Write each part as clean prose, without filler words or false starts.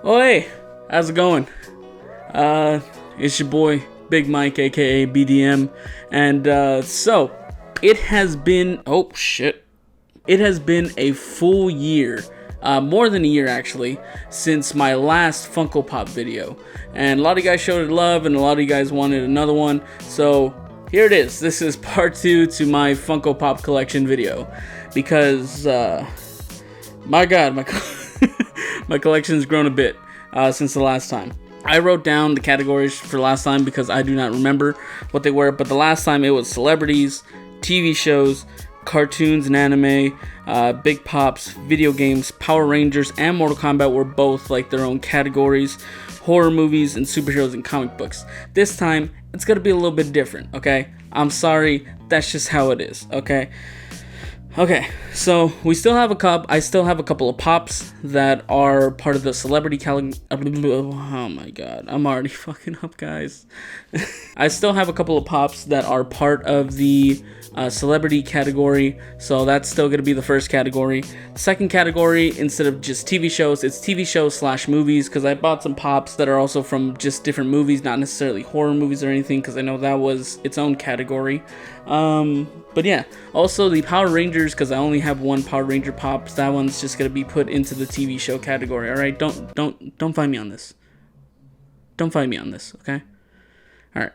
Oh hey, how's it going? It's your boy Big Mike, aka BDM, and so it has been it has been a full year, more than a year actually, since my last Funko Pop video, and a lot of you guys showed it love, and a lot of you guys wanted another one, so here it is. This is part 2 to my Funko Pop collection video, because my god, my collection's grown a bit since the last time. I wrote down the categories for last time because I do not remember what they were, but the last time it was celebrities, TV shows, cartoons and anime, big pops, video games, Power Rangers, and Mortal Kombat were both like their own categories, horror movies, and superheroes and comic books. This time, it's gonna be a little bit different, okay? I'm sorry, that's just how it is, okay? Okay, so I still have a couple of pops that are part of the celebrity oh my god, I'm already fucking up, guys. I still have a couple of pops that are part of the celebrity category, so that's still going to be the first category. Second category, instead of just TV shows, it's TV shows / movies, because I bought some pops that are also from just different movies, not necessarily horror movies or anything, because I know that was its own category. But yeah, also the Power Rangers, because I only have one Power Ranger pop, that one's just going to be put into the TV show category. Alright, don't find me on this. Don't find me on this, okay? Alright.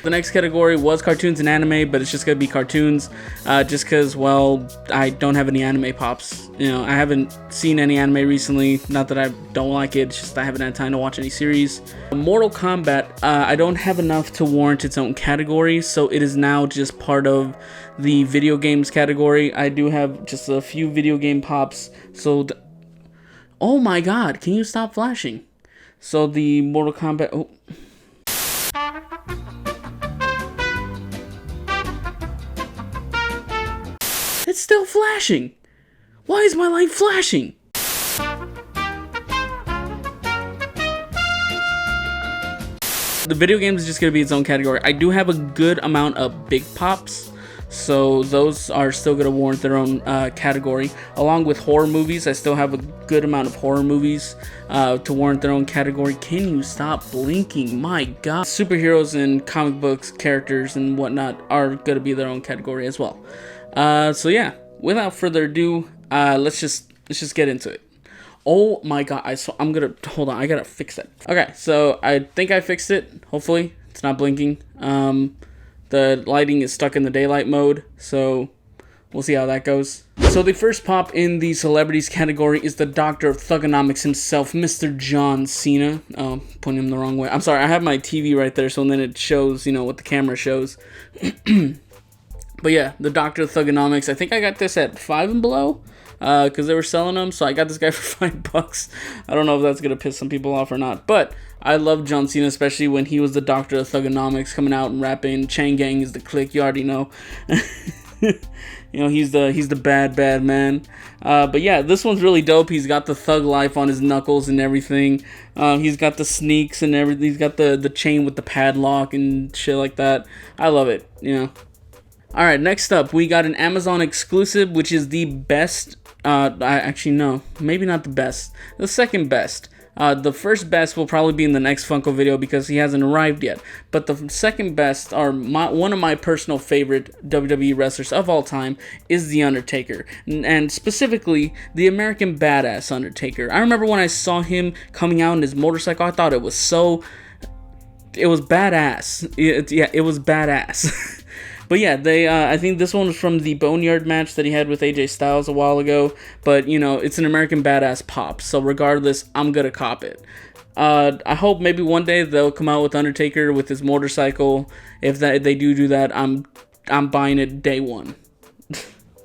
The next category was cartoons and anime, but it's just gonna be cartoons, just because, well, I don't have any anime pops. You know, I haven't seen any anime recently. Not that I don't like it, it's just I haven't had time to watch any series. Mortal Kombat, I don't have enough to warrant its own category, so it is now just part of the video games category. I do have just a few video game pops, so oh my god, can you stop flashing? So the Mortal Kombat, it's still flashing. Why is my light flashing? The video games is just going to be its own category. I do have a good amount of big pops, so those are still going to warrant their own category. Along with horror movies, I still have a good amount of horror movies to warrant their own category. Can you stop blinking? My god. Superheroes and comic books, characters and whatnot are going to be their own category as well. So yeah, without further ado, let's just get into it. Oh my god, hold on, I gotta fix that. Okay, so I think I fixed it. Hopefully, it's not blinking. The lighting is stuck in the daylight mode, so we'll see how that goes. So the first pop in the celebrities category is the Doctor of Thugonomics himself, Mr. John Cena. Oh, pointing him the wrong way. I'm sorry, I have my TV right there, so then it shows, you know, what the camera shows. But yeah, the Doctor of Thugonomics. I think I got this at Five and Below, because they were selling them. So I got this guy for $5. I don't know if that's gonna piss some people off or not. But I love John Cena, especially when he was the Doctor of Thugonomics, coming out and rapping. Chain Gang is the clique. You already know. You know, he's the bad man. But yeah, this one's really dope. He's got the thug life on his knuckles and everything. He's got the sneaks and everything. He's got the chain with the padlock and shit like that. I love it. You know. Alright, next up, we got an Amazon exclusive, which is the best, actually, no, maybe not the best, the second best. The first best will probably be in the next Funko video because he hasn't arrived yet. But the second best, are one of my personal favorite WWE wrestlers of all time, is The Undertaker. And specifically, the American Badass Undertaker. I remember when I saw him coming out on his motorcycle, I thought it was badass. It was badass. But yeah, I think this one was from the Boneyard match that he had with AJ Styles a while ago. But, you know, it's an American Badass pop. So regardless, I'm going to cop it. I hope maybe one day they'll come out with Undertaker with his motorcycle. If they do that, I'm buying it day one.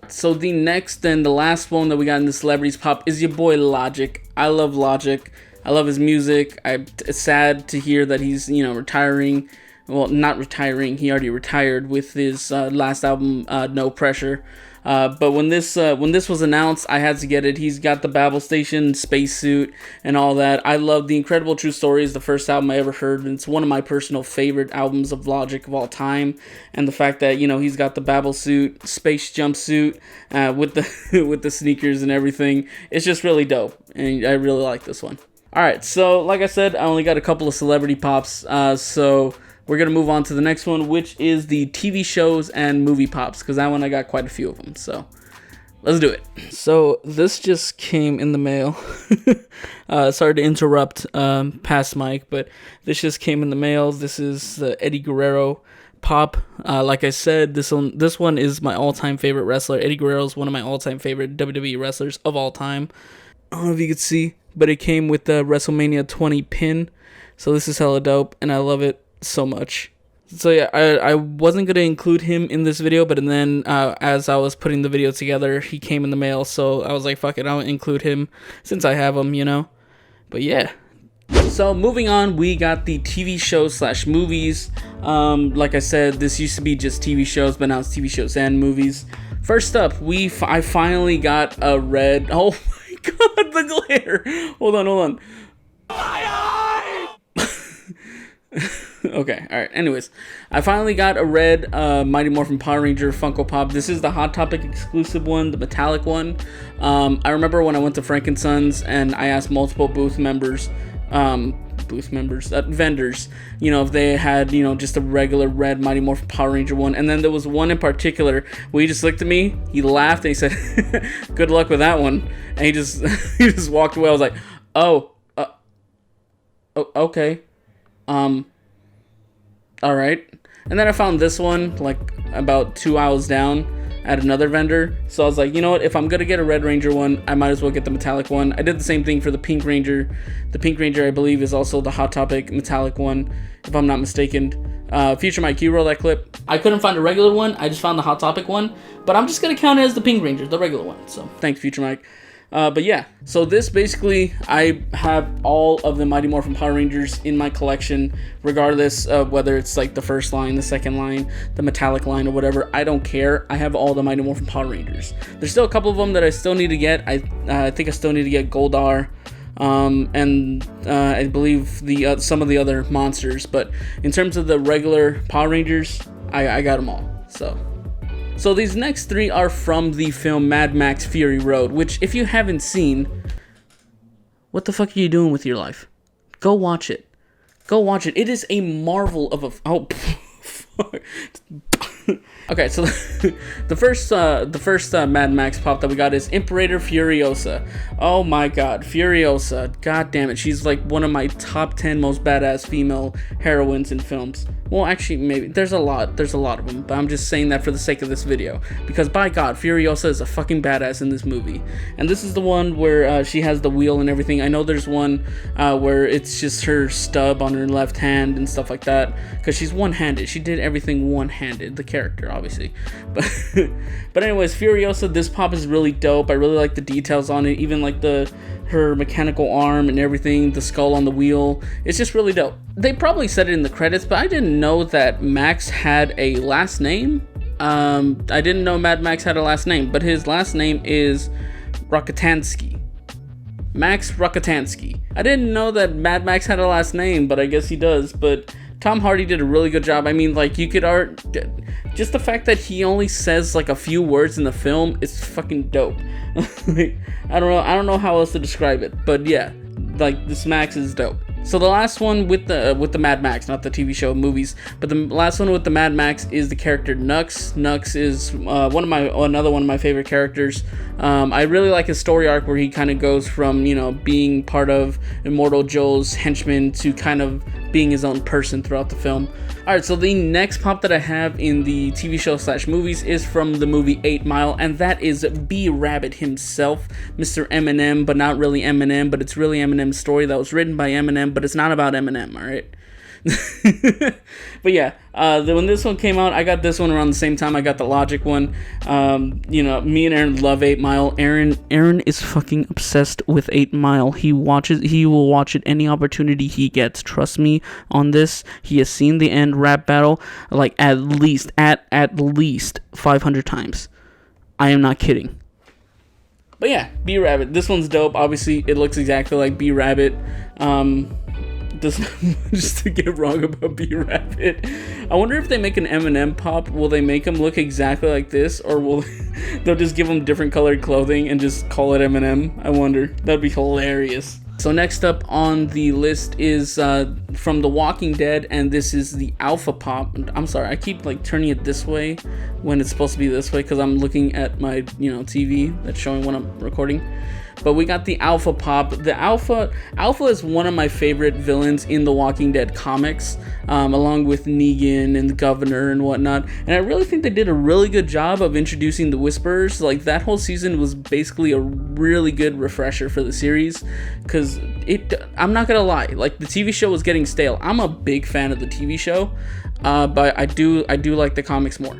So the next and the last one that we got in the celebrities pop is your boy Logic. I love Logic. I love his music. It's sad to hear that he's, you know, retiring. Well, not retiring. He already retired with his last album, No Pressure. But when this was announced, I had to get it. He's got the Babel Station spacesuit and all that. I love The Incredible True Story is the first album I ever heard, and it's one of my personal favorite albums of Logic of all time. And the fact that, you know, he's got the Babel suit, space jumpsuit, with the with the sneakers and everything, it's just really dope, and I really like this one. Alright, so like I said, I only got a couple of celebrity pops, so we're going to move on to the next one, which is the TV shows and movie pops, because that one I got quite a few of them, so let's do it. So this just came in the mail. Sorry to interrupt past Mike, but this just came in the mail. This is the Eddie Guerrero pop. Like I said, this one is my all-time favorite wrestler. Eddie Guerrero is one of my all-time favorite WWE wrestlers of all time. I don't know if you could see, but it came with the WrestleMania 20 pin. So this is hella dope, and I love it so much. So yeah, I wasn't going to include him in this video, but then as I was putting the video together, he came in the mail. So I was like, fuck it, I'll include him since I have him, you know. But yeah. So moving on, we got the TV shows / movies. Like I said, this used to be just TV shows, but now it's TV shows and movies. First up, I finally got a red... Oh my god, the glare! Hold on. Okay, alright. Anyways, I finally got a red Mighty Morphin Power Ranger Funko Pop. This is the Hot Topic exclusive one, the metallic one. I remember when I went to Frankensons and I asked multiple vendors, you know, if they had, you know, just a regular red Mighty Morphin Power Ranger one. And then there was one in particular where he just looked at me, he laughed, and he said, good luck with that one. And he just he just walked away. I was like, okay. Alright. And then I found this one, like, about 2 hours down at another vendor. So I was like, you know what? If I'm going to get a Red Ranger one, I might as well get the metallic one. I did the same thing for the Pink Ranger. The Pink Ranger, I believe, is also the Hot Topic metallic one, if I'm not mistaken. Future Mike, you roll that clip. I couldn't find a regular one. I just found the Hot Topic one. But I'm just going to count it as the Pink Ranger, the regular one. So thanks, Future Mike. But yeah, so this basically, I have all of the Mighty Morphin Power Rangers in my collection, regardless of whether it's like the first line, the second line, the metallic line, or whatever. I don't care. I have all the Mighty Morphin Power Rangers. There's still a couple of them that I still need to get. I think I still need to get Goldar, and I believe the some of the other monsters. But in terms of the regular Power Rangers, I got them all. So these next three are from the film Mad Max Fury Road, which, if you haven't seen, what the fuck are you doing with your life? Go watch it. Go watch it. It is a marvel of a... Oh, fuck. Okay, so the first Mad Max pop that we got is Imperator Furiosa. Oh my god, Furiosa. God damn it. She's like one of my top 10 most badass female heroines in films. Well, actually, maybe. There's a lot of them, but I'm just saying that for the sake of this video. Because by god, Furiosa is a fucking badass in this movie. And this is the one where she has the wheel and everything. I know there's one where it's just her stub on her left hand and stuff like that. Because she's one-handed. She did everything one-handed, the character, obviously. But anyways, Furiosa, this pop is really dope. I really like the details on it. Even like her mechanical arm and everything, the skull on the wheel. It's just really dope. They probably said it in the credits, but I didn't know that Max had a last name. I didn't know Mad Max had a last name, but his last name is Rockatansky. Max Rockatansky. I didn't know that Mad Max had a last name, but I guess he does. But Tom Hardy did a really good job. I mean, like, you could just the fact that he only says like a few words in the film is fucking dope. I don't know how else to describe it, but yeah, like, this Max is dope. So the last one with the Mad Max, not the TV show, movies, but the last one with the Mad Max is the character Nux. Nux is another one of my favorite characters. I really like his story arc where he kind of goes from, you know, being part of Immortal Joe's henchmen to kind of being his own person throughout the film. Alright, so the next pop that I have in the TV show / movies is from the movie 8 Mile, and that is B-Rabbit himself, Mr. Eminem, but not really Eminem, but it's really Eminem's story that was written by Eminem, but it's not about Eminem, alright? But yeah, when this one came out, I got this one around the same time I got the Logic one. You know, me and Aaron love 8 Mile. Aaron is fucking obsessed with 8 Mile. He will watch it any opportunity he gets. Trust me on this. He has seen the end rap battle like at least 500 times. I am not kidding. But yeah, B-Rabbit. This one's dope. Obviously, it looks exactly like B-Rabbit. Just to get wrong about B-Rabbit. I wonder if they make an M&M pop, will they make him look exactly like this, or will they'll just give him different colored clothing and just call it M&M? I wonder. That'd be hilarious. So next up on the list is from The Walking Dead, and this is the Alpha Pop. I'm sorry, I keep like turning it this way when it's supposed to be this way because I'm looking at my TV that's showing when I'm recording. But we got the Alpha Pop. The Alpha is one of my favorite villains in the Walking Dead comics, along with Negan and the Governor and whatnot. And I really think they did a really good job of introducing the Whisperers. Like, that whole season was basically a really good refresher for the series, because I'm not gonna lie, like, the TV show was getting stale. I'm a big fan of the TV show, but I do like the comics more.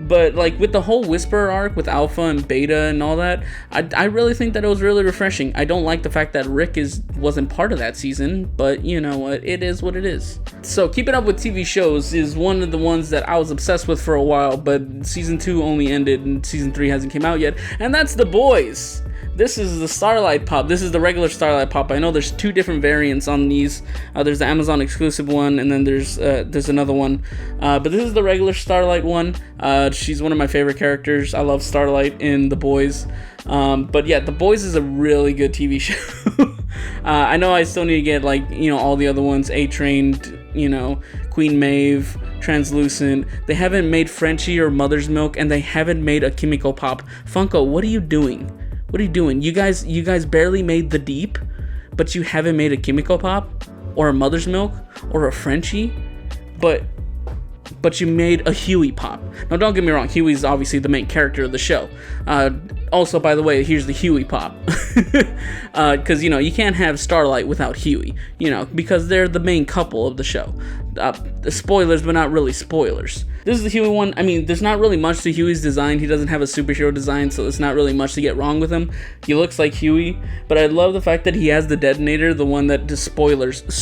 But like with the whole Whisperer arc with Alpha and Beta and all that, I really think that it was really refreshing. I don't like the fact that Rick wasn't part of that season, but you know what, it is what it is. So Keeping Up with TV Shows is one of the ones that I was obsessed with for a while, but season 2 only ended and season 3 hasn't came out yet, and that's The Boys. This is the Starlight Pop. This is the regular Starlight Pop. I know there's 2 different variants on these. There's the Amazon exclusive one, and then there's another one. But this is the regular Starlight one. She's one of my favorite characters. I love Starlight in The Boys. But yeah, The Boys is a really good TV show. I know I still need to get all the other ones. A-Train, Queen Maeve, Translucent. They haven't made Frenchie or Mother's Milk, and they haven't made a Kimiko Pop. Funko, what are you doing? What are you doing? You guys barely made The Deep, but you haven't made a Kimiko Pop or a Mother's Milk or a Frenchie, but you made a Huey Pop. Now, don't get me wrong, Huey's obviously the main character of the show. Also, by the way, here's the Huey Pop. Because, you can't have Starlight without Huey, because they're the main couple of the show. Spoilers, but not really spoilers. This is the Huey one. I mean, there's not really much to Huey's design. He doesn't have a superhero design, so it's not really much to get wrong with him. He looks like Huey, but I love the fact that he has the detonator, the one that, spoilers. The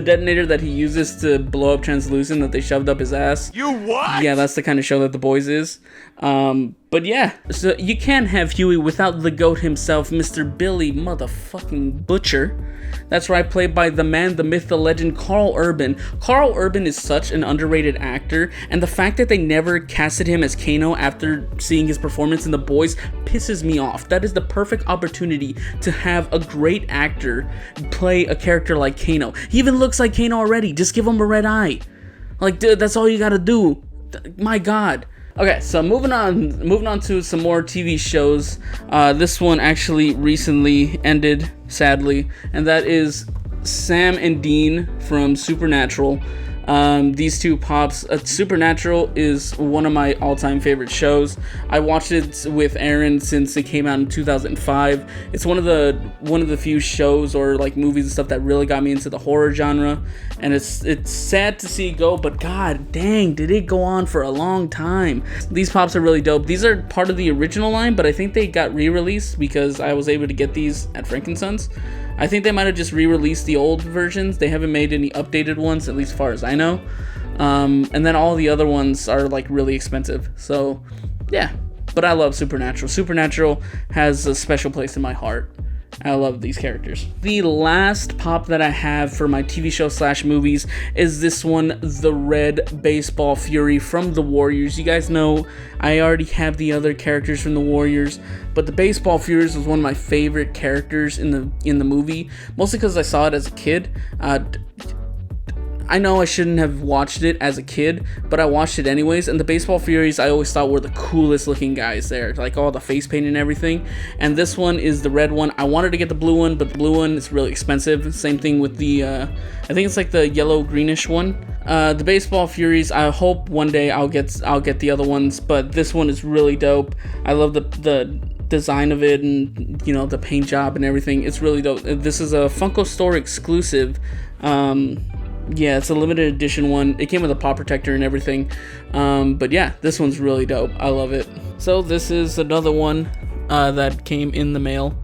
detonator that he uses to blow up Translucent that they shoved up his ass. You what? Yeah, that's the kind of show that The Boys is. But yeah, so you can't have Huey without the GOAT himself, Mr. Billy motherfucking Butcher. That's right, played by the man, the myth, the legend, Carl Urban. Carl Urban is such an underrated actor, and the fact that they never casted him as Kano after seeing his performance in The Boys pisses me off. That is the perfect opportunity to have a great actor play a character like Kano. He even looks like Kano already. Just give him a red eye. Like, dude, that's all you gotta do. My God. Okay, so moving on to some more TV shows. This one actually recently ended, sadly, and that is Sam and Dean from Supernatural. These 2 pops. Supernatural is one of my all-time favorite shows. I watched it with Aaron since it came out in 2005. It's one of the few shows or movies and stuff that really got me into the horror genre, and it's sad to see it go, but god dang, did it go on for a long time. These pops are really dope. These are part of the original line, but I think they got re-released because I was able to get these at Frankensons. I think they might have just re-released the old versions. They haven't made any updated ones, at least as far as I know. And then all the other ones are really expensive. So yeah, but I love Supernatural. Supernatural has a special place in my heart. I love these characters. The last pop that I have for my TV show / movies is this one, the Red Baseball Fury from the Warriors. You guys know I already have the other characters from the Warriors, but the Baseball Furies was one of my favorite characters in the movie, mostly because I saw it as a kid. I know I shouldn't have watched it as a kid, but I watched it anyways, and the Baseball Furies I always thought were the coolest looking guys there, all the face paint and everything. And this one is the red one. I wanted to get the blue one, but the blue one is really expensive. Same thing with the, I think it's the yellow greenish one. The Baseball Furies, I hope one day I'll get the other ones, but this one is really dope. I love the design of it and, the paint job and everything. It's really dope. This is a Funko store exclusive. Yeah, it's a limited edition one. It came with a paw protector and everything. But yeah, this one's really dope. I love it. So this is another one that came in the mail.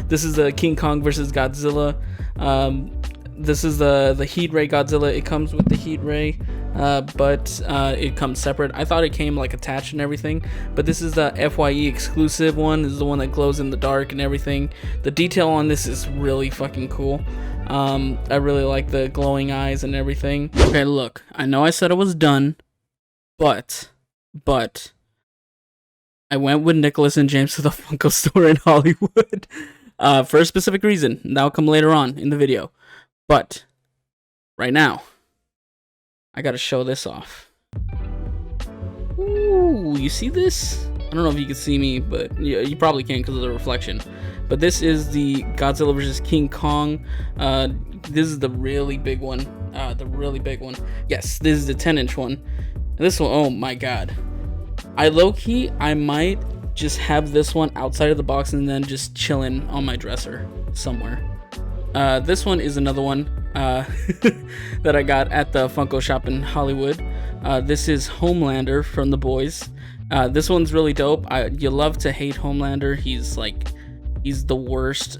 This is the King Kong versus Godzilla. This is the Heat Ray Godzilla. It comes with the Heat Ray. but it comes separate. I thought it came like attached and everything, but this is the FYE exclusive one. This is the one that glows in the dark and everything. The detail on this is really fucking cool. I really like the glowing eyes and everything. Okay, look, I know I said I was done, but I went with Nicholas and James to the Funko store in Hollywood for a specific reason. That'll come later on in the video. But right now, I gotta show this off. Ooh, you see this? I don't know if you can see me, but you probably can because of the reflection. But this is the Godzilla vs. King Kong. This is the really big one. Yes, this is the 10-inch one. And this one, oh my god. I might just have this one outside of the box and then just chilling on my dresser somewhere. This one is another one that I got at the Funko shop in Hollywood. This is Homelander from The Boys. This one's really dope. You love to hate Homelander. He's the worst,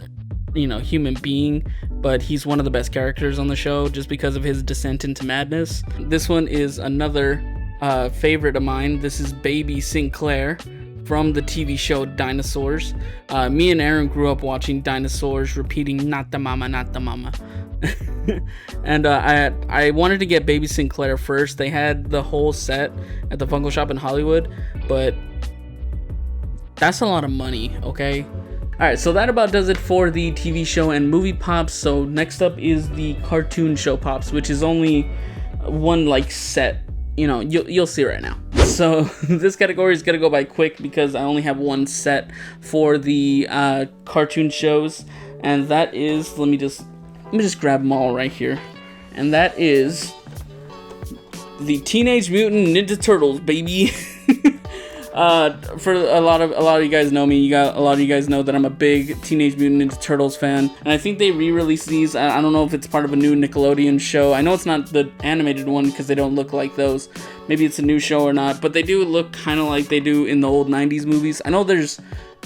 human being, but he's one of the best characters on the show just because of his descent into madness. This one is another favorite of mine. This is Baby Sinclair from the TV show Dinosaurs. Me and Aaron grew up watching Dinosaurs, repeating "Not the mama, not the mama." And I wanted to get Baby Sinclair first. They had the whole set at the Funko shop in Hollywood, but that's a lot of money, okay? Alright, so that about does it for the TV show and movie pops. So next up is the cartoon show pops, which is only one set. You'll see right now. So this category is gonna go by quick because I only have one set for the cartoon shows, and that is, let me just grab them all right here, and that is the Teenage Mutant Ninja Turtles, baby. For a lot of you guys know me. A lot of you guys know that I'm a big Teenage Mutant Ninja Turtles fan, and I think they re-released these. I don't know if it's part of a new Nickelodeon show. I know it's not the animated one because they don't look like those. Maybe it's a new show or not, but they do look kind of like they do in the old 90s movies. I know there's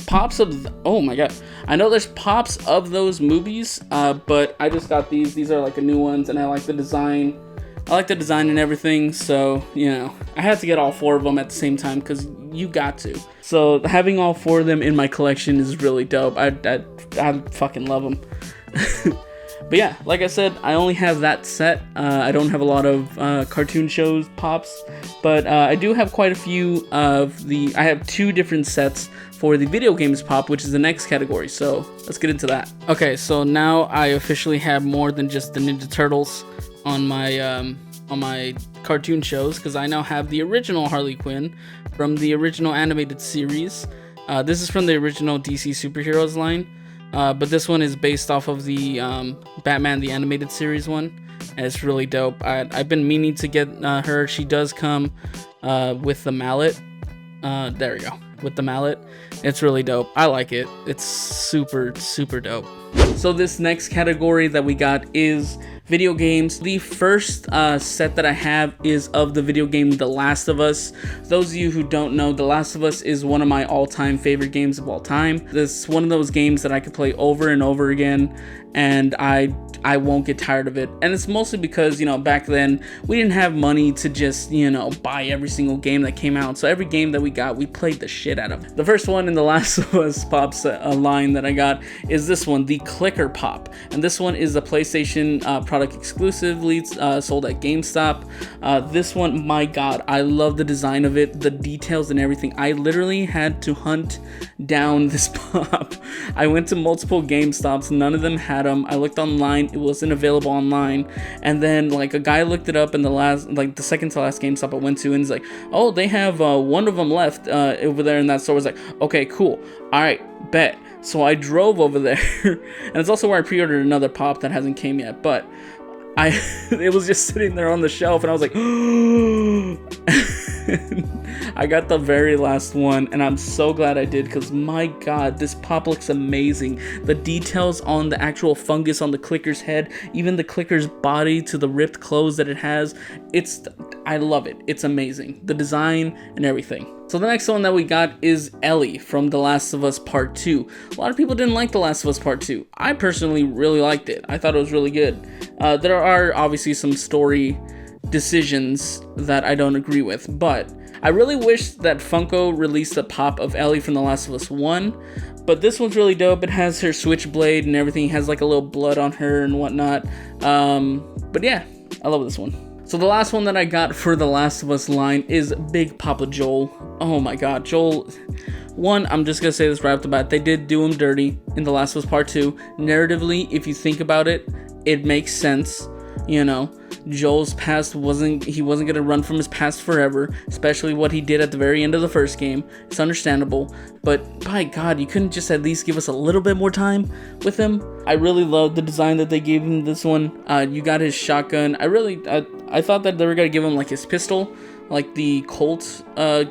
pops of oh my god, I know there's pops of those movies, but I just got these. These are like the new ones, and I like the design. And everything, so I had to get all four of them at the same time because you got to. So having all four of them in my collection is really dope. I fucking love them. But yeah, like I said, I only have that set. I don't have a lot of cartoon shows pops, but I do have quite a few of the. I have two different sets for the video games pop, which is the next category. So let's get into that. Okay, so now I officially have more than just the Ninja Turtles on my cartoon shows, because I now have the original Harley Quinn from the original animated series. This is from the original DC Superheroes line, but this one is based off of the Batman the Animated Series one, and it's really dope. I've been meaning to get her. She does come with the mallet. There we go, with the mallet. It's really dope. I like it. It's super, super dope. So this next category that we got is video games. The first set that I have is of the video game The Last of Us. Those of you who don't know, The Last of Us is one of my all-time favorite games of all time. This is one of those games that I could play over and over again, and I won't get tired of it. And it's mostly because, back then we didn't have money to just, buy every single game that came out. So every game that we got, we played the shit out of. The first one in The Last of Us Pops line that I got is this one, the Clicker Pop. And this one is a PlayStation product exclusively sold at GameStop. This one, my god, I love the design of it, the details and everything. I literally had to hunt down this pop. I went to multiple GameStops, none of them had them. I looked online, it wasn't available online, and then a guy looked it up in the second to last GameStop I went to, and he's like, oh, they have one of them left over there in that store. I was like, okay, cool, alright, bet. So I drove over there, and it's also where I pre-ordered another pop that hasn't came yet, but it was just sitting there on the shelf, and I was like, I got the very last one, and I'm so glad I did, because my god, this pop looks amazing. The details on the actual fungus on the clicker's head, even the clicker's body to the ripped clothes that it has, I love it. It's amazing. The design and everything. So the next one that we got is Ellie from The Last of Us Part 2. A lot of people didn't like The Last of Us Part 2. I personally really liked it. I thought it was really good. There are obviously some story decisions that I don't agree with. But I really wish that Funko released a pop of Ellie from The Last of Us 1. But this one's really dope. It has her switchblade and everything. It has like a little blood on her and whatnot. But yeah, I love this one. So the last one that I got for the Last of Us line is Big Papa Joel. Oh my god, Joel. One, I'm just gonna say this right off the bat. They did do him dirty in The Last of Us Part 2. Narratively, if you think about it, it makes sense. You know, Joel's past wasn't gonna run from his past forever, especially what he did at the very end of the first game. It's understandable, but by God, you couldn't just at least give us a little bit more time with him? I really love the design that they gave him this one. You got his shotgun. I thought that they were gonna give him like his pistol, like the Colt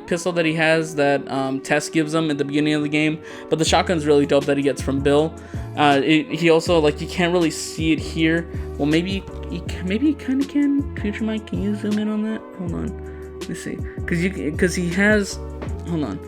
pistol that he has that Tess gives him at the beginning of the game. But the shotgun's really dope that he gets from Bill. He also, like, you can't really see it here. Well, maybe you kind of can. Future Mike, can you zoom in on that? Hold on, let me see. Because he has, hold on.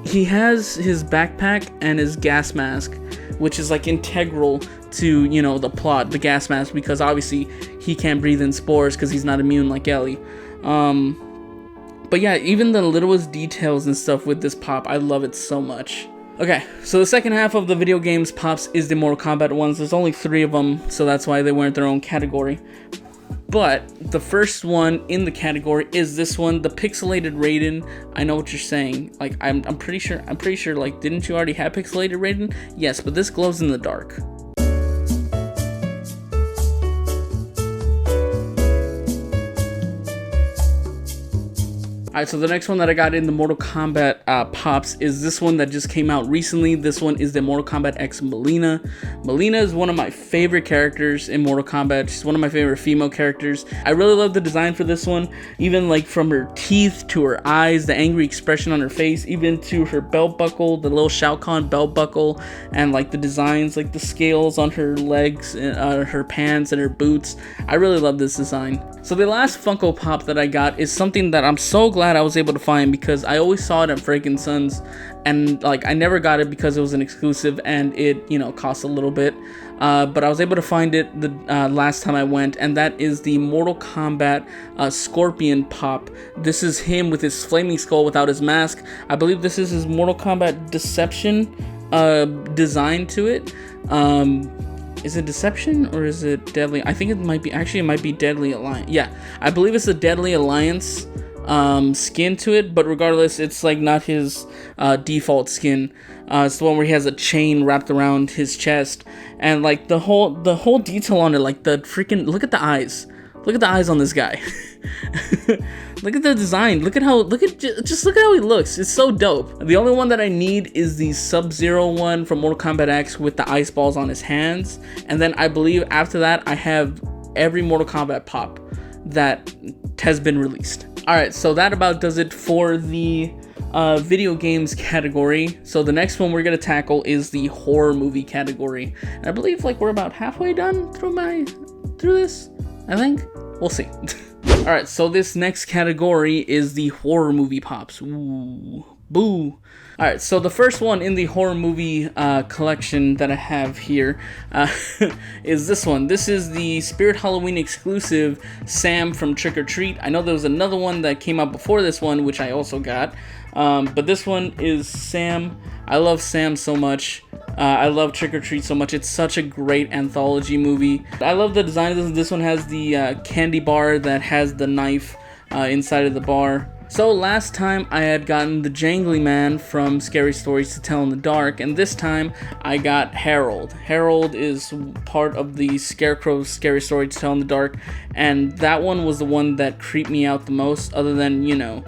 He has his backpack and his gas mask, which is like integral to, you know, the plot, the gas mask, because obviously he can't breathe in spores because he's not immune like Ellie. But yeah, even the littlest details and stuff with this pop, I love it so much. Okay, so the second half of the video games pops is the Mortal Kombat ones. There's only 3 of them, so that's why they weren't their own category. But the first one in the category is this one, the pixelated Raiden. I know what you're saying. Like, I'm pretty sure, like, didn't you already have pixelated Raiden? Yes, but this glows in the dark. Alright, so the next one that I got in the Mortal Kombat pops is this one that just came out recently. This one is the Mortal Kombat X Mileena. Mileena is one of my favorite characters in Mortal Kombat. She's one of my favorite female characters. I really love the design for this one. Even like from her teeth to her eyes, the angry expression on her face, even to her belt buckle, the little Shao Kahn belt buckle, and like the designs, like the scales on her legs, her pants, and her boots. I really love this design. So the last Funko Pop that I got is something that I'm so glad I was able to find, because I always saw it at Franken Sons, and like I never got it because it was an exclusive and it, you know, cost a little bit. But I was able to find it the last time I went, and that is the Mortal Kombat Scorpion Pop. This is him with his flaming skull without his mask. I believe this is his Mortal Kombat Deception design to it. Is it Deception or is it Deadly? I think it might be, actually it might be Deadly Alliance. Yeah, I believe it's the Deadly Alliance skin to it, but regardless, it's like not his default skin. It's the one where he has a chain wrapped around his chest, and like the whole detail on it, like the freaking, look at the eyes. Look at the eyes on this guy. Look at the design. Just look at how he looks. It's so dope. The only one that I need is the Sub-Zero one from Mortal Kombat X with the ice balls on his hands. And then I believe after that, I have every Mortal Kombat pop that has been released. Alright, so that about does it for the video games category. So the next one we're gonna tackle is the horror movie category. And I believe like we're about halfway done through this, I think. We'll see. Alright, so this next category is the horror movie pops. Ooh, boo. Alright, so the first one in the horror movie collection that I have here is this one. This is the Spirit Halloween exclusive Sam from Trick or Treat. I know there was another one that came out before this one, which I also got. But this one is Sam. I love Sam so much. I love Trick or Treat so much. It's such a great anthology movie. I love the design of this. This one has the candy bar that has the knife inside of the bar. So last time I had gotten the Jangly Man from Scary Stories to Tell in the Dark, and this time I got Harold. Harold is part of the Scarecrow's Scary Story to Tell in the Dark, and that one was the one that creeped me out the most, other than, you know,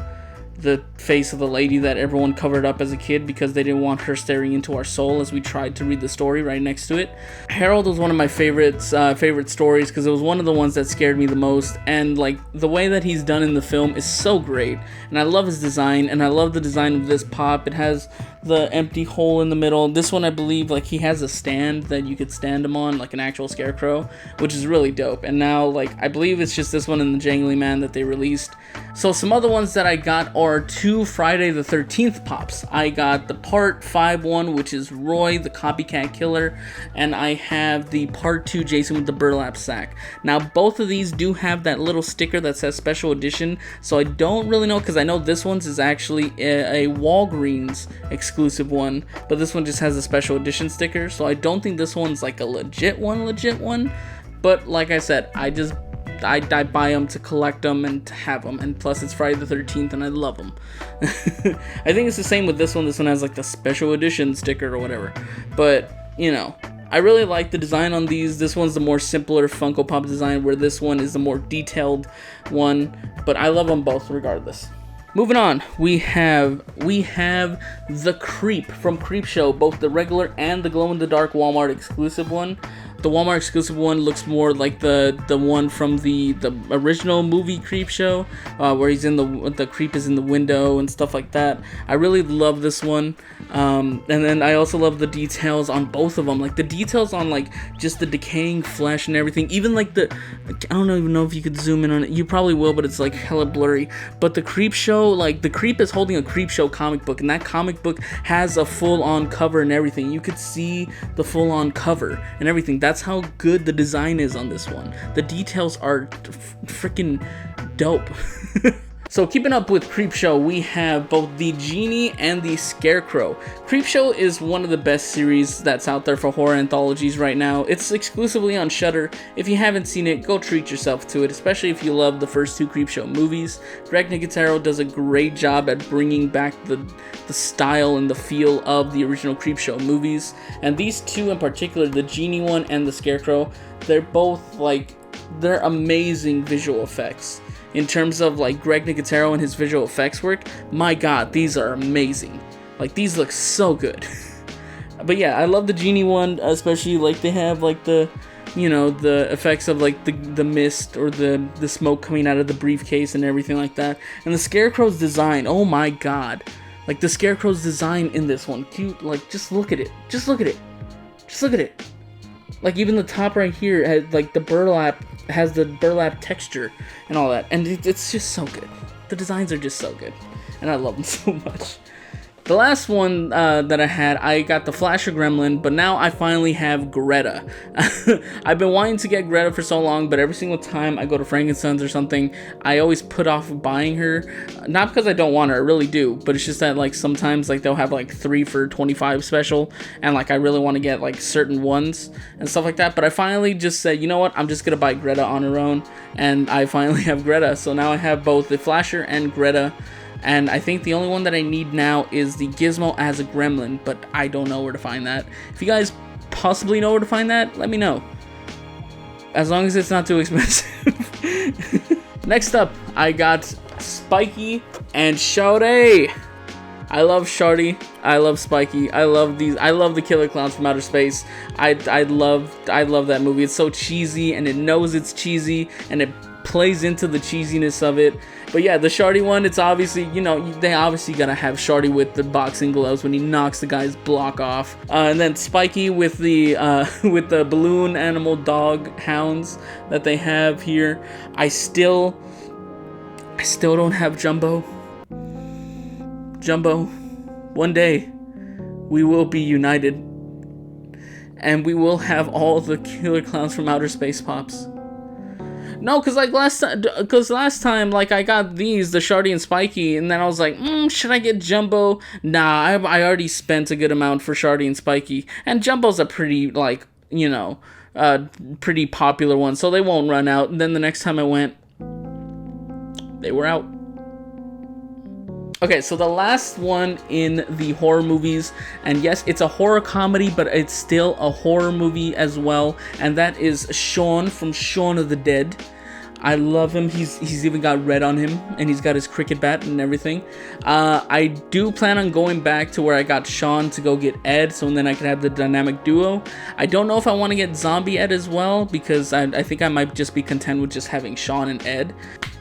the face of the lady that everyone covered up as a kid because they didn't want her staring into our soul as we tried to read the story right next to it. Harold was one of my favorite stories because it was one of the ones that scared me the most, and like the way that he's done in the film is so great, and I love his design, and I love the design of this pop. It has the empty hole in the middle. This one, I believe, like he has a stand that you could stand him on, like an actual Scarecrow, which is really dope. And now, like, I believe it's just this one and the Jangly Man that they released. So some other ones that I got are are 2 Friday the 13th pops. I got the Part 5 one, which is Roy, the copycat killer, and I have the Part 2 Jason with the burlap sack. Now, both of these do have that little sticker that says Special Edition, so I don't really know, because I know this one's is actually a Walgreens exclusive one, but this one just has a Special Edition sticker, so I don't think this one's like a legit one. But like I said, I buy them to collect them and to have them, and plus it's Friday the 13th and I love them. I think it's the same with this one. This one has like the Special Edition sticker or whatever, but you know, I really like the design on these. This one's the more simpler Funko Pop design, where this one is the more detailed one, but I love them both regardless. Moving on, we have the Creep from Creepshow, both the regular and the glow-in-the-dark Walmart exclusive one. The Walmart exclusive one looks more like the one from the original movie Creepshow, where he's in the creep is in the window and stuff like that. I really love this one, and then I also love the details on both of them, like the details on like just the decaying flesh and everything. Even like I don't even know if you could zoom in on it. You probably will, but it's like hella blurry. But the Creepshow, like the Creep is holding a Creepshow comic book, and that comic book has a full-on cover and everything. You could see the full-on cover and everything. That's how good the design is on this one. The details are freaking dope. So keeping up with Creepshow, we have both the Genie and the Scarecrow. Creepshow is one of the best series that's out there for horror anthologies right now. It's exclusively on Shudder. If you haven't seen it, go treat yourself to it, especially if you love the first 2 Creepshow movies. Greg Nicotero does a great job at bringing back the style and the feel of the original Creepshow movies. And these two in particular, the Genie one and the Scarecrow, they're both like, they're amazing visual effects. In terms of like Greg Nicotero and his visual effects work, my god, these are amazing. Like, these look so good. But yeah, I love the Genie one, especially like they have like the, you know, the effects of like the mist or the smoke coming out of the briefcase and everything like that. And the Scarecrow's design, oh my god. Like the Scarecrow's design in this one, cute, like just look at it. Just look at it. Just look at it. Like even the top right here has like the burlap, has the burlap texture and all that, and it's just so good. The designs are just so good, and I love them so much. The last one that I had, I got the Flasher Gremlin, but now I finally have Greta. I've been wanting to get Greta for so long, but every single time I go to Frankenstein's or something, I always put off buying her. Not because I don't want her, I really do, but it's just that like sometimes like they'll have like 3 for $25 special, and like I really want to get like certain ones and stuff like that. But I finally just said, you know what, I'm just gonna buy Greta on her own, and I finally have Greta. So now I have both the Flasher and Greta. And I think the only one that I need now is the Gizmo as a gremlin, but I don't know where to find that. If you guys possibly know where to find that, let me know. As long as it's not too expensive. Next up, I got Spiky and Shorty. I love Shorty. I love Spiky. I love these. I love the Killer Clowns from Outer Space. I love that movie. It's so cheesy, and it knows it's cheesy, and it plays into the cheesiness of it. But yeah, the Shardy one, it's obviously, you know, they obviously gotta have Shardy with the boxing gloves when he knocks the guy's block off. And then Spiky with the balloon animal dog hounds that they have here. I still don't have Jumbo. Jumbo, one day we will be united, and we will have all the Killer Clowns from Outer Space pops. No, cause last time, like I got these, the Shardy and Spiky, and then I was like, should I get Jumbo? Nah, I already spent a good amount for Shardy and Spiky, and Jumbo's a pretty, like, you know, pretty popular one, so they won't run out. And then the next time I went, they were out. Okay, so the last one in the horror movies, and yes, it's a horror comedy, but it's still a horror movie as well, and that is Shaun from Shaun of the Dead. I love him. He's even got red on him, and he's got his cricket bat and everything. I do plan on going back to where I got Shaun to go get Ed, so then I can have the dynamic duo. I don't know if I want to get Zombie Ed as well, because I think I might just be content with just having Shaun and Ed.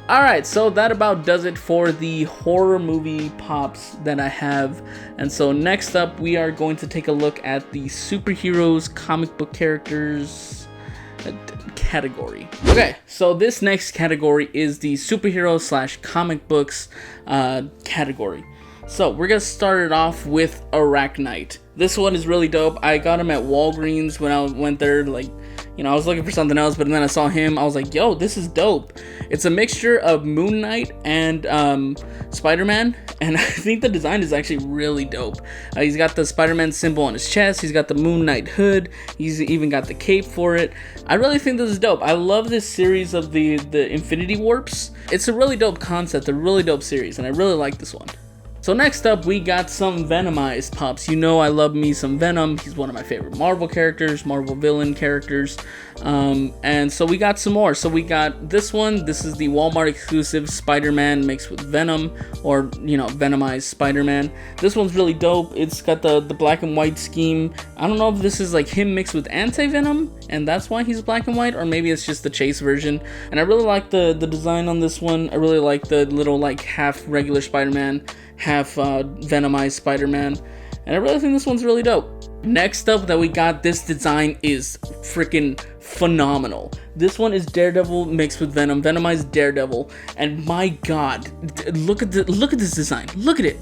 Alright, so that about does it for the horror movie pops that I have. And so next up, we are going to take a look at the superheroes, comic book characters, category. Okay, so this next category is the superhero / comic books category. So we're gonna start it off with Arachnite. This one is really dope. I got him at Walgreens when I went there. Like, you know, I was looking for something else, but then I saw him. I was like, yo, this is dope. It's a mixture of Moon Knight and Spider-Man, and I think the design is actually really dope. He's got the Spider-Man symbol on his chest. He's got the Moon Knight hood. He's even got the cape for it. I really think this is dope. I love this series of the Infinity Warps. It's a really dope concept, a really dope series, and I really like this one. So next up, we got some Venomized Pops. You know I love me some Venom. He's one of my favorite Marvel characters, Marvel villain characters. And so we got some more. So we got this one. This is the Walmart exclusive Spider-Man mixed with Venom, or, you know, Venomized Spider-Man. This one's really dope. It's got the black and white scheme. I don't know if this is like him mixed with Anti-Venom, and that's why he's black and white, or maybe it's just the chase version. And I really like the design on this one. I really like the little like half regular Spider-Man, half Venomized Spider-Man, and I really think this one's really dope. Next up that we got, this design is freaking phenomenal. This one is Daredevil mixed with Venom, Venomized Daredevil, and my god, look at this design. Look at it.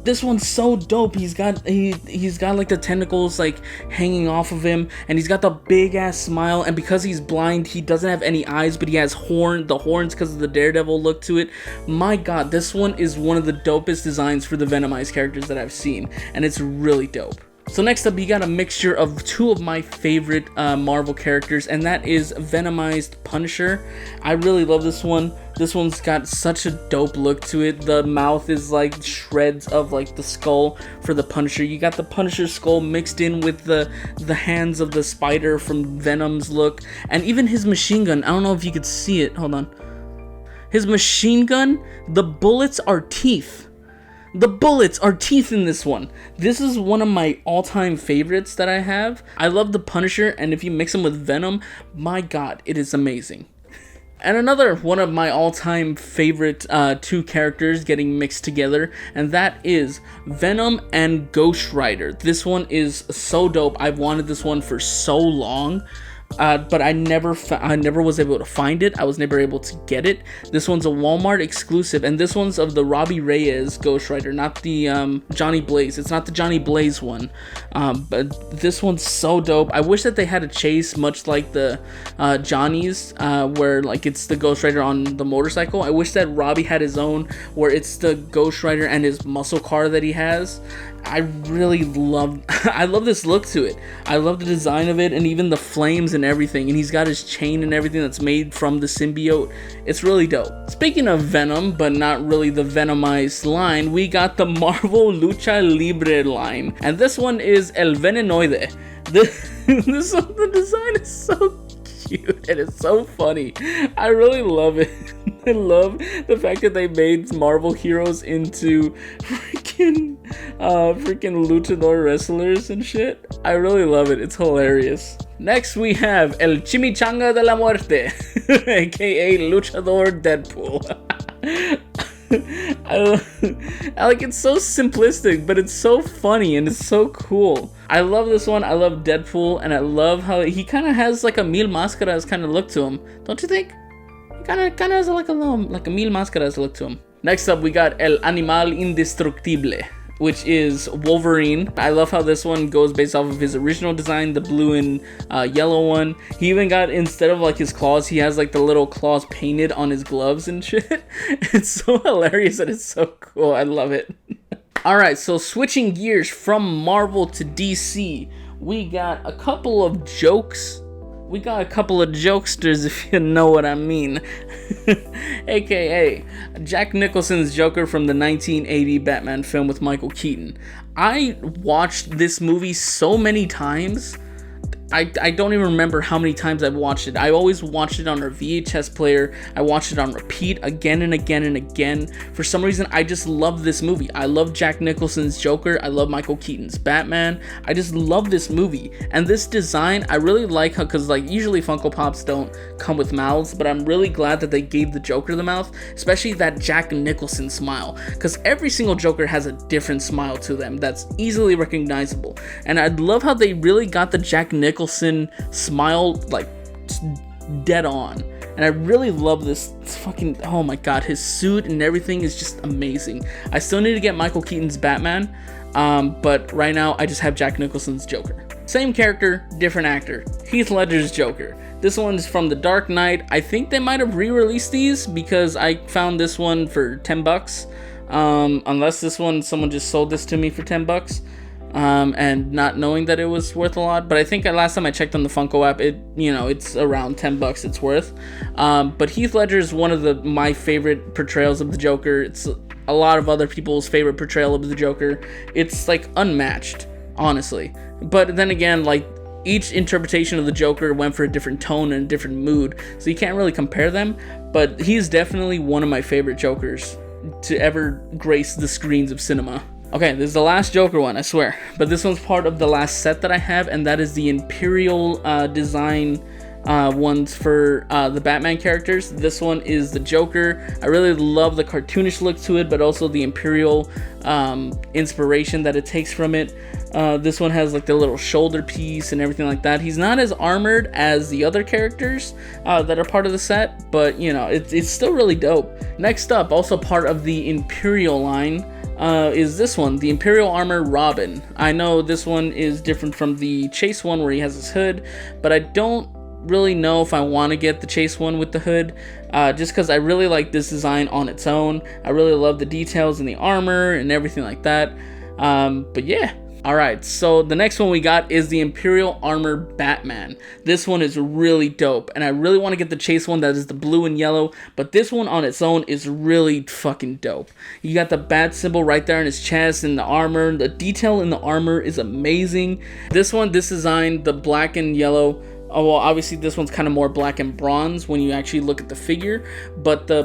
This one's so dope. He's got like the tentacles like hanging off of him, and he's got the big ass smile, and because he's blind, he doesn't have any eyes, but he has the horns because of the Daredevil look to it. My god, this one is one of the dopest designs for the Venomized characters that I've seen, and it's really dope. So next up, you got a mixture of two of my favorite Marvel characters, and that is Venomized Punisher. I really love this one. This one's got such a dope look to it. The mouth is like shreds of like the skull for the Punisher. You got the Punisher skull mixed in with the hands of the spider from Venom's look, and even his machine gun. I don't know if you could see it. Hold on. His machine gun, the bullets are teeth. The bullets are teeth in this one. This is one of my all-time favorites that I have. I love the Punisher, and if you mix him with Venom, my god, it is amazing. And another one of my all-time favorite two characters getting mixed together, and that is Venom and Ghost Rider. This one is so dope. I've wanted this one for so long. But I never was able to find it. I was never able to get it. This one's a Walmart exclusive, and this one's of the Robbie Reyes Ghost Rider, not the Johnny Blaze. It's not the Johnny Blaze one, but this one's so dope. I wish that they had a chase much like the Johnny's, where like it's the Ghost Rider on the motorcycle. I wish that Robbie had his own, where it's the Ghost Rider and his muscle car that he has. I really love I love this look to it. I love the design of it, and even the flames and everything, and he's got his chain and everything that's made from the symbiote. It's really dope. Speaking of Venom, but not really the Venomized line, we got the Marvel Lucha Libre line, and this one is El Venenoide. The design is so cute and it's so funny. I really love it. I love the fact that they made Marvel heroes into freaking luchador wrestlers and shit. I really love it. It's hilarious. Next we have El Chimichanga de la Muerte, aka Luchador Deadpool. I like, it's so simplistic, but it's so funny and it's so cool. I love this one. I love Deadpool, and I love how he kind of has like a Mil Máscaras kind of look to him. Don't you think? He kind of has like a Mil Máscaras look to him. Next up, we got El Animal Indestructible, which is Wolverine. I love how this one goes based off of his original design, the blue and yellow one. He even got, instead of like his claws, he has like the little claws painted on his gloves and shit. It's so hilarious and it's so cool. I love it. Alright, so switching gears from Marvel to DC, we got a couple of jokes. We got a couple of jokesters, if you know what I mean. AKA Jack Nicholson's Joker from the 1980 Batman film with Michael Keaton. I watched this movie so many times. I don't even remember how many times I've watched it. I always watched it on our VHS player. I watched it on repeat again and again and again. For some reason, I just love this movie. I love Jack Nicholson's Joker. I love Michael Keaton's Batman. I just love this movie. And this design, I really like how, because like usually Funko Pops don't come with mouths, but I'm really glad that they gave the Joker the mouth, especially that Jack Nicholson smile, because every single Joker has a different smile to them that's easily recognizable. And I love how they really got the Jack Nicholson smile like just dead on. And I really love this fucking, oh my god, his suit and everything is just amazing. I still need to get Michael Keaton's Batman, but right now I just have Jack Nicholson's Joker. Same character, different actor. Heath Ledger's Joker. This one's from The Dark Knight. I think they might have re-released these because I found this one for $10. Unless this one, someone just sold this to me for $10. And not knowing that it was worth a lot, but I think last time I checked on the Funko app, it's around $10 it's worth. But Heath Ledger is one of my favorite portrayals of the Joker. It's a lot of other people's favorite portrayal of the Joker. It's like unmatched, honestly. But then again, like, each interpretation of the Joker went for a different tone and a different mood, so you can't really compare them, but he's definitely one of my favorite Jokers to ever grace the screens of cinema. Okay, this is the last Joker one, I swear. But this one's part of the last set that I have, and that is the Imperial design ones for the Batman characters. This one is the Joker. I really love the cartoonish look to it, but also the Imperial inspiration that it takes from it. This one has like the little shoulder piece and everything like that. He's not as armored as the other characters that are part of the set, but it's still really dope. Next up, also part of the Imperial line, is this one, the Imperial Armor Robin. I know this one is different from the Chase one where he has his hood, but I don't really know if I want to get the Chase one with the hood, just because I really like this design on its own. I really love the details in the armor and everything like that. But yeah. Alright, so the next one we got is the Imperial Armor Batman. This one is really dope, and I really want to get the Chase one that is the blue and yellow, but this one on its own is really fucking dope. You got the bat symbol right there in his chest and the armor. The detail in the armor is amazing. This design, the black and yellow, oh, well, obviously this one's kind of more black and bronze when you actually look at the figure, but the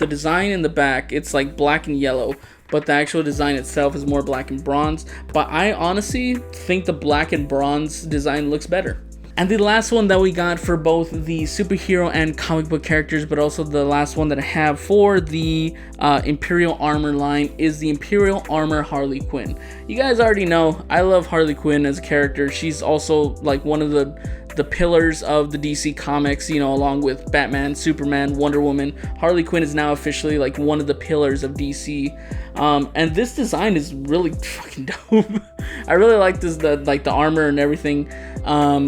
design in the back, it's like black and yellow, but the actual design itself is more black and bronze. But I honestly think the black and bronze design looks better. And the last one that we got for both the superhero and comic book characters, but also the last one that I have for the Imperial Armor line, is the Imperial Armor Harley Quinn. You guys already know I love Harley Quinn as a character. She's also like one of the pillars of the DC comics, along with Batman, Superman, Wonder Woman. Harley Quinn is now officially like one of the pillars of DC. And this design is really fucking dope. I really like this, the armor and everything.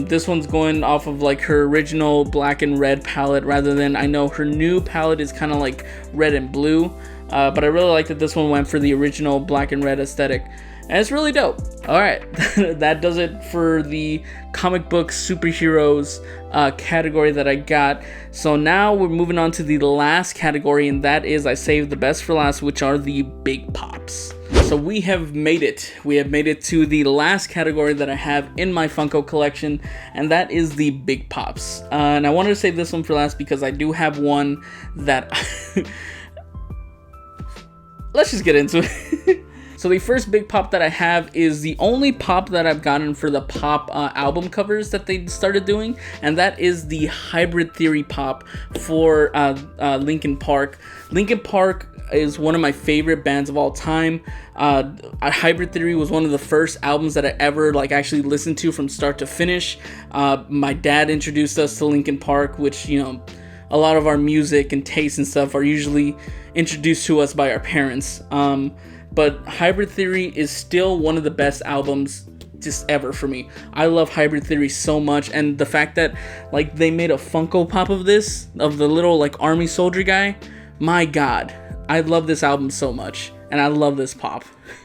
This one's going off of like her original black and red palette, rather than, I know her new palette is kind of like red and blue. But I really like that this one went for the original black and red aesthetic. And it's really dope. Alright, that does it for the comic book superheroes category that I got. So now we're moving on to the last category, and that is, I saved the best for last, which are the big pops. So we have made it. We have made it to the last category that I have in my Funko collection, and that is the big pops. And I wanted to save this one for last because I do have one that... Let's just get into it. So the first big pop that I have is the only pop that I've gotten for the pop album covers that they started doing, and that is the Hybrid Theory pop for Linkin Park. Linkin Park is one of my favorite bands of all time. Hybrid Theory was one of the first albums that I ever actually listened to from start to finish. My dad introduced us to Linkin Park, which, a lot of our music and tastes and stuff are usually introduced to us by our parents. But Hybrid Theory is still one of the best albums just ever for me. I love Hybrid Theory so much, and the fact that they made a Funko Pop of this, of the little army soldier guy, my god, I love this album so much, and I love this pop.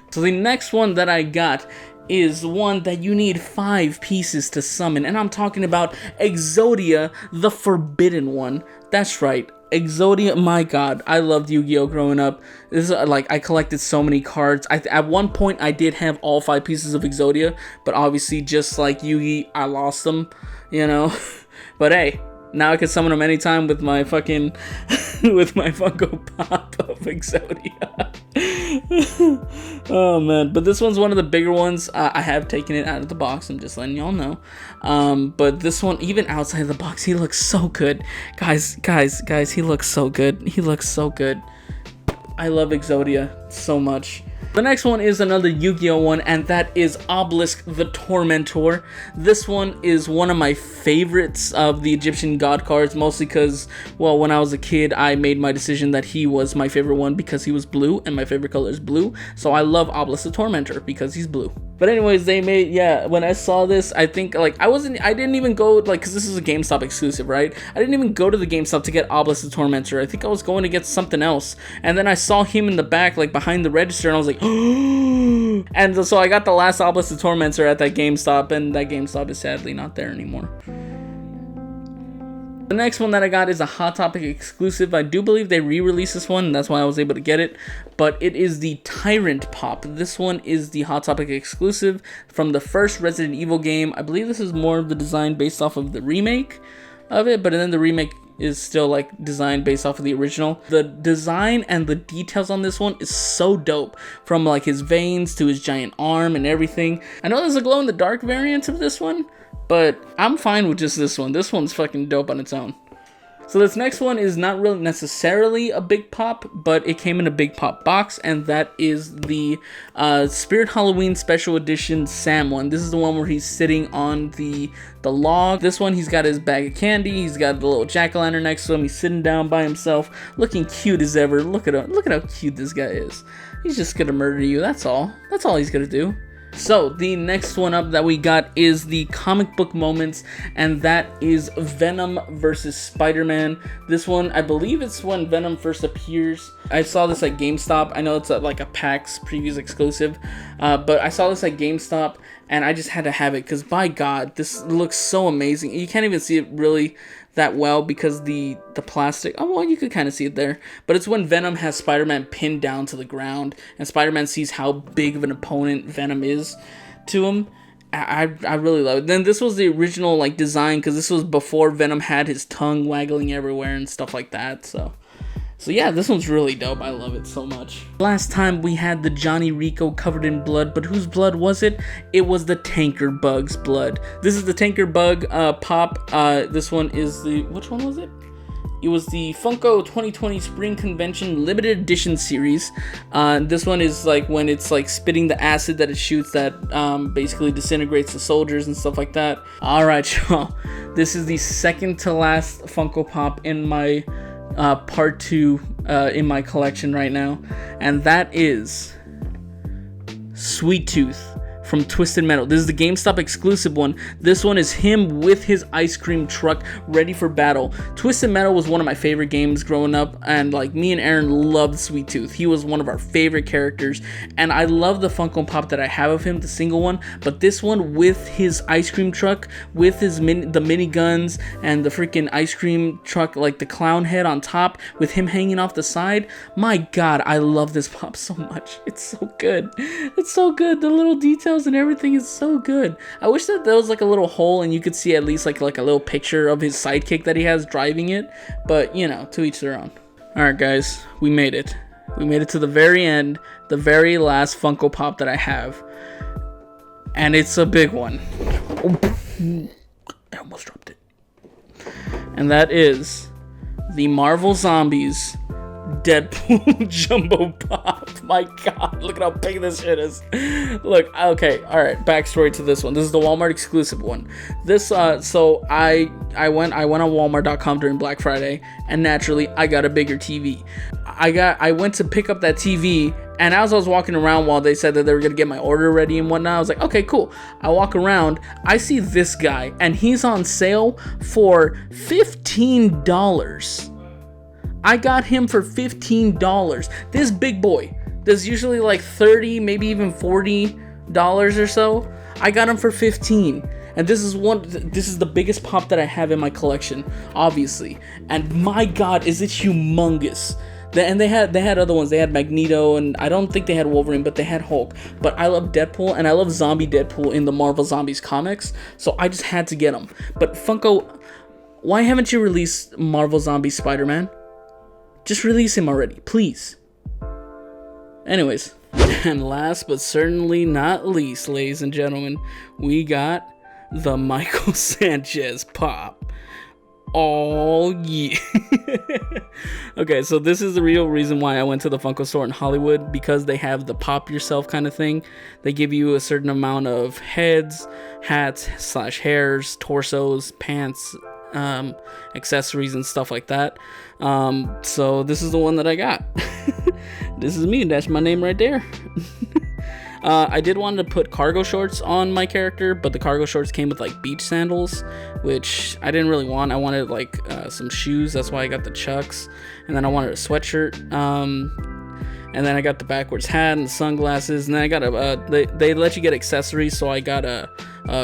So the next one that I got is one that you need 5 pieces to summon, and I'm talking about Exodia, the Forbidden One. That's right, Exodia. My god, I loved Yu-Gi-Oh growing up. This is I collected so many cards. At one point I did have all 5 pieces of Exodia, but obviously just like Yugi, I lost them, But hey, now I can summon them anytime with my fucking with my Funko Pop of Exodia. Oh man, but this one's one of the bigger ones. I have taken it out of the box, I'm just letting y'all know. But this one, even outside of the box, he looks so good. Guys, he looks so good. He looks so good. I love Exodia so much. The next one is another Yu-Gi-Oh one, and that is Obelisk the Tormentor. This one is one of my favorites of the Egyptian god cards, mostly because, well, when I was a kid, I made my decision that he was my favorite one because he was blue, and my favorite color is blue. So I love Obelisk the Tormentor because he's blue. But anyways, they made, yeah, when I saw this, I think, like, I didn't even go, like, because this is a GameStop exclusive, right? I didn't even go to the GameStop to get Obelisk the Tormentor. I think I was going to get something else. And then I saw him in the back, like, behind the register, and I was like, and so I got the last Obelisk the Tormentor at that GameStop, and that GameStop is sadly not there anymore. The next one that I got is a Hot Topic exclusive. I do believe they re-released this one, and that's why I was able to get it. But it is the Tyrant Pop. This one is the Hot Topic exclusive from the first Resident Evil game. I believe this is more of the design based off of the remake of it, but then the remake is still like designed based off of the original. The design and the details on this one is so dope, from like his veins to his giant arm and everything. I know there's a glow in the dark variant of this one, but I'm fine with just this one. This one's fucking dope on its own. So this next one is not really necessarily a big pop, but it came in a big pop box, and that is the Spirit Halloween Special Edition Sam one. This is the one where he's sitting on the log. This one, he's got his bag of candy, he's got the little jack-o'-lantern next to him, he's sitting down by himself, looking cute as ever. Look at how cute this guy is. He's just gonna murder you, that's all. That's all he's gonna do. So, the next one up that we got is the comic book moments, and that is Venom versus Spider-Man. This one, I believe it's when Venom first appears. I saw this at GameStop. I know it's like a PAX previews exclusive, but I saw this at GameStop, and I just had to have it, because by God, this looks so amazing. You can't even see it really that well because the plastic, oh well, you could kind of see it there, but it's when Venom has Spider-Man pinned down to the ground, and Spider-Man sees how big of an opponent Venom is to him. I really love it. Then this was the original like design, because this was before Venom had his tongue waggling everywhere and stuff like that. So yeah, this one's really dope. I love it so much. Last time we had the Johnny Rico covered in blood, but whose blood was it? It was the Tanker Bug's blood. This is the Tanker Bug pop. This one is the, which one was it? It was the Funko 2020 Spring Convention Limited Edition series. This one is like when it's like spitting the acid that it shoots that basically disintegrates the soldiers and stuff like that. Alright, y'all. This is the second to last Funko Pop in my part 2 in my collection right now, and that is Sweet Tooth from Twisted Metal. This is the GameStop exclusive one. This one is him with his ice cream truck ready for battle. Twisted Metal was one of my favorite games growing up, and like me and Aaron loved Sweet Tooth. He was one of our favorite characters, and I love the Funko Pop that I have of him, the single one, but this one with his ice cream truck, with his the mini guns and the freaking ice cream truck, like the clown head on top with him hanging off the side. My God, I love this pop so much. It's so good. It's so good. The little details and everything is so good. I wish that there was like a little hole and you could see at least like a little picture of his sidekick that he has driving it, but you know, to each their own. Alright guys, we made it. We made it to the very end, the very last Funko Pop that I have, and it's a big one. I almost dropped it. And that is the Marvel Zombies Deadpool Jumbo Pop. My God, look at how big this shit is. Look, okay, all right. Backstory to this one. This is the Walmart exclusive one. This, so I went on Walmart.com during Black Friday, and naturally, I got a bigger TV. I went to pick up that TV, and as I was walking around while they said that they were gonna get my order ready and whatnot, I was like, okay, cool. I walk around, I see this guy, and he's on sale for $15. I got him for $15. This big boy, there's usually like $30, maybe even $40 or so. I got him for $15. And this is the biggest pop that I have in my collection, obviously. And my God, is it humongous. And they had other ones. They had Magneto, and I don't think they had Wolverine, but they had Hulk. But I love Deadpool, and I love Zombie Deadpool in the Marvel Zombies comics, so I just had to get them. But Funko, why haven't you released Marvel Zombies Spider-Man? Just release him already, please. Anyways, and last but certainly not least, ladies and gentlemen, we got the Michael Sanchez pop. Oh yeah. Okay, so this is the real reason why I went to the Funko store in Hollywood, because they have the pop yourself kind of thing. They give you a certain amount of heads, hats / hairs, torsos, pants, accessories and stuff like that. So this is the one that I got. This is me. That's my name right there. I did want to put cargo shorts on my character, but the cargo shorts came with like beach sandals, which I didn't really want. I wanted like some shoes. That's why I got the Chucks. And then I wanted a sweatshirt. And then I got the backwards hat and the sunglasses. And then I got they let you get accessories. So I got a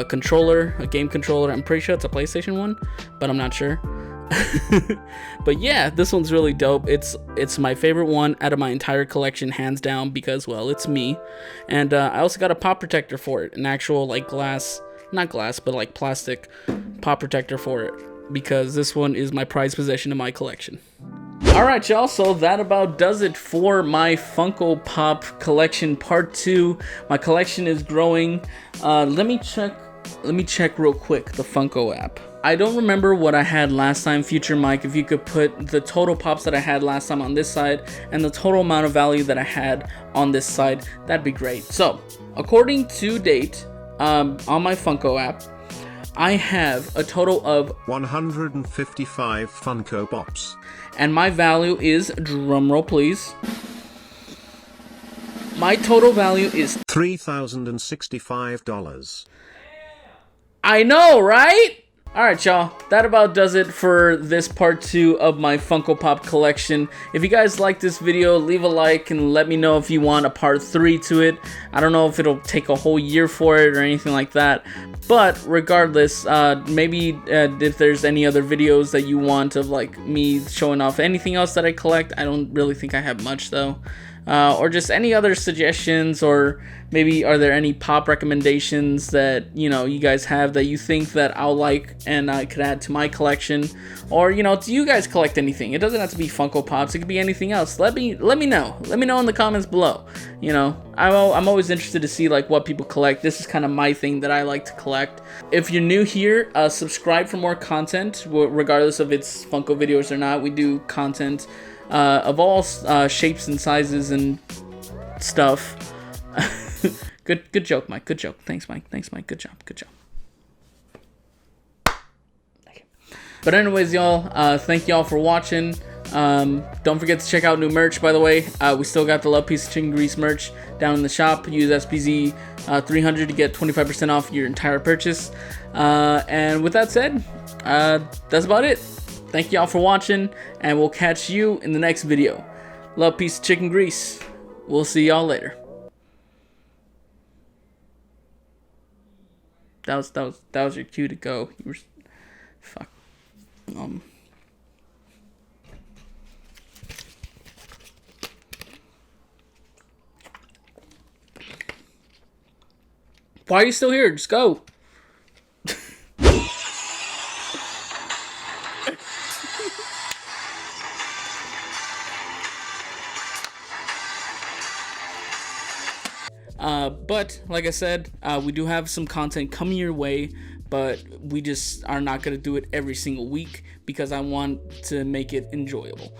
controller, a game controller. I'm pretty sure it's a PlayStation one, but I'm not sure. But yeah, this one's really dope. It's my favorite one out of my entire collection, hands down, because, well, it's me. And I also got a pop protector for it, an actual like glass, not glass, but like plastic pop protector for it, because this one is my prized possession in my collection. Alright y'all, so that about does it for my Funko Pop collection part 2. My collection is growing. Let me check real quick the Funko app. I don't remember what I had last time. Future Mike, if you could put the total pops that I had last time on this side and the total amount of value that I had on this side, that'd be great. So, according to date, on my Funko app, I have a total of 155 Funko Pops. And my value is, drumroll please, my total value is $3,065. I know, right? Alright y'all, that about does it for this part 2 of my Funko Pop collection. If you guys like this video, leave a like and let me know if you want a part 3 to it. I don't know if it'll take a whole year for it or anything like that. But regardless, maybe if there's any other videos that you want of like me showing off anything else that I collect. I don't really think I have much though. Or just any other suggestions, or maybe are there any pop recommendations that you guys have that you think that I'll like and I could add to my collection, or do you guys collect anything? It doesn't have to be Funko Pops, it could be anything else. Let me know in the comments below. I'm always interested to see like what people collect. This is kind of my thing that I like to collect. If you're new here, subscribe for more content, regardless of it's Funko videos or not. We do content of all shapes and sizes and stuff. Good joke, Mike. Good joke. Thanks, Mike. Good job. Okay. But anyways, y'all, thank y'all for watching. Don't forget to check out new merch, by the way. We still got the Love Piece of Chicken Grease merch down in the shop. Use SPZ 300 to get 25% off your entire purchase. And with that said, that's about it. Thank y'all for watching, and we'll catch you in the next video. Love, Piece of Chicken Grease. We'll see y'all later. That was your cue to go. You were fuck. Why are you still here? Just go. But like I said, we do have some content coming your way, but we just are not going to do it every single week because I want to make it enjoyable.